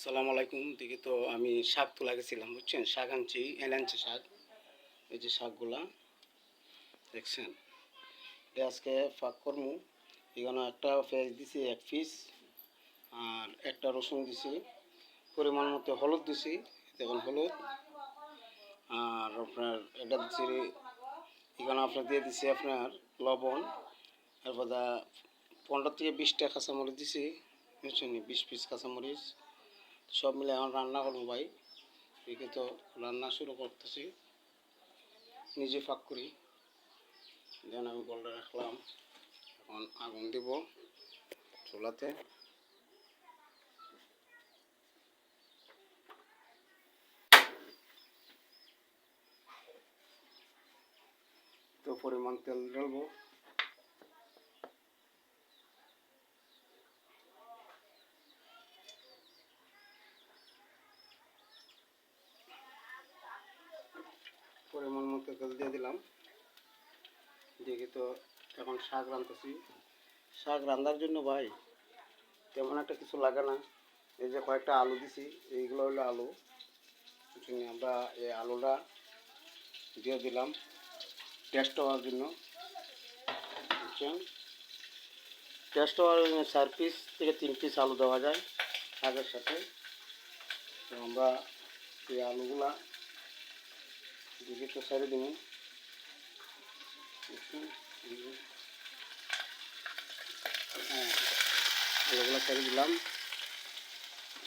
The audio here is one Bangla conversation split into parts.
আসসালামু আলাইকুম। দেখি তো আমি শাক তোলা গেছিলাম, বুঝছেন? শাক আনছি, এলাঞ্চি শাক। এই যে শাকগুলা দেখছেন, এটা আজকে ফাঁক করমু। এখানে একটা পেঁয়াজ দিছি 1 পিস, আর একটা রসুন দিছি, পরিমাণ মতো হলুদ দিছি, দেখুন হলুদ। আর আপনার এটা দিচ্ছি, এখানে আপনার দিয়ে দিছি আপনার লবণ। তারপর 15 থেকে 20টা কাঁচামরিচ দিছি, বুঝছেন? 20 পিস কাঁচামরিচ। সব মিলে এখন রান্না করবো ভাই। এদিকে তো রান্না শুরু করতেছি, নিজে ফাঁক করি। দেন আমি বলটা রাখলাম, এখন আগুন দিব চুলাতে। তো পরিমাণ তেল ঢালবো। পরিমাণ মতো তেল দিয়ে দিলাম। দেখি তো এখন শাক রাঁধতেছি। শাক রান্নার জন্য ভাই তেমন একটা কিছু লাগে না। এই যে কয়েকটা আলু দিছি, এইগুলো হলো আলু। আমরা এই আলুটা দিয়ে দিলাম টেস্ট হওয়ার জন্য, বুঝছেন? টেস্ট হওয়ার 4 পিস থেকে 3 পিস আলু দেওয়া যায় শাকের সাথে। তো আমরা এই আলুগুলা দিকে তো ছেড়ে দিব। হ্যাঁ, আলুগুলা ছেড়ে দিলাম।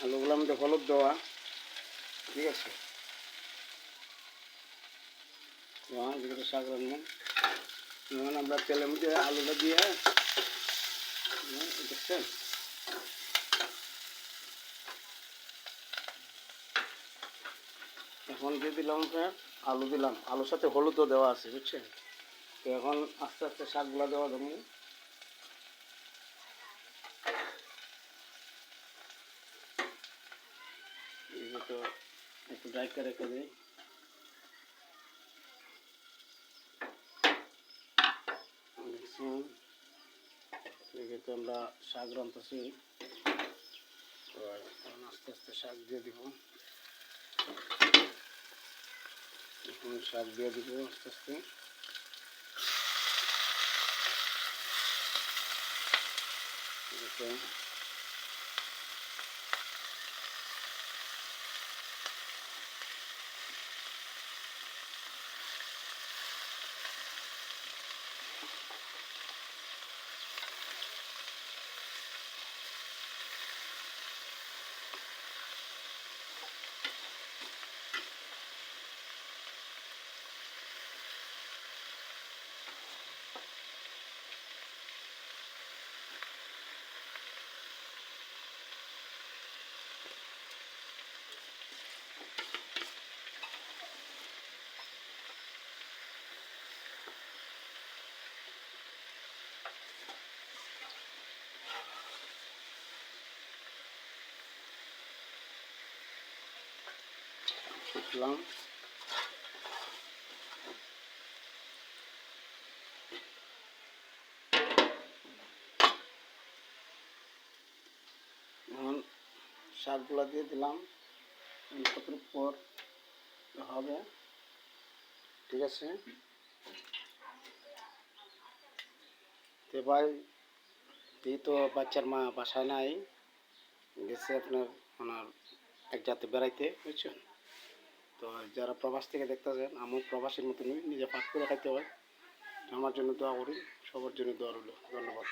আলুগুলো আমাদের হলুদ দেওয়া, ঠিক আছে? যেটা শাক রান্না, যেমন আমরা তেলের মধ্যে আলুটা দিয়ে, দেখছেন? এখন দিয়ে দিলাম আপনার আলু দিলাম, আলুর সাথে হলুদও দেওয়া আছে, বুঝছেন? তো এখন আস্তে আস্তে শাকগুলা দেওয়া দেবো। তো একটু ডাইকা রেখে দিই। দেখি তো আমরা শাক রাঁধতেছি। আস্তে আস্তে শাক দিয়ে দিব। এখন শাক দিয়ে দিব আস্তে আস্তে। ফুটলাম। এখন শাকগুলা দিয়ে দিলাম, কতটুকু পর হবে, ঠিক আছে? তো ভাই এই তো বাচ্চার মা বাসায় নাই, গেছে আপনার ওনার এক জাতে বেড়াইতে, বুঝছেন? তো যারা প্রবাস থেকে দেখতেছেন, আমার প্রবাসীর মতনই নিজে পাক করে খাইতে হয়। আমার জন্য দোয়া করি, সবার জন্য দোয়া রইল। ধন্যবাদ।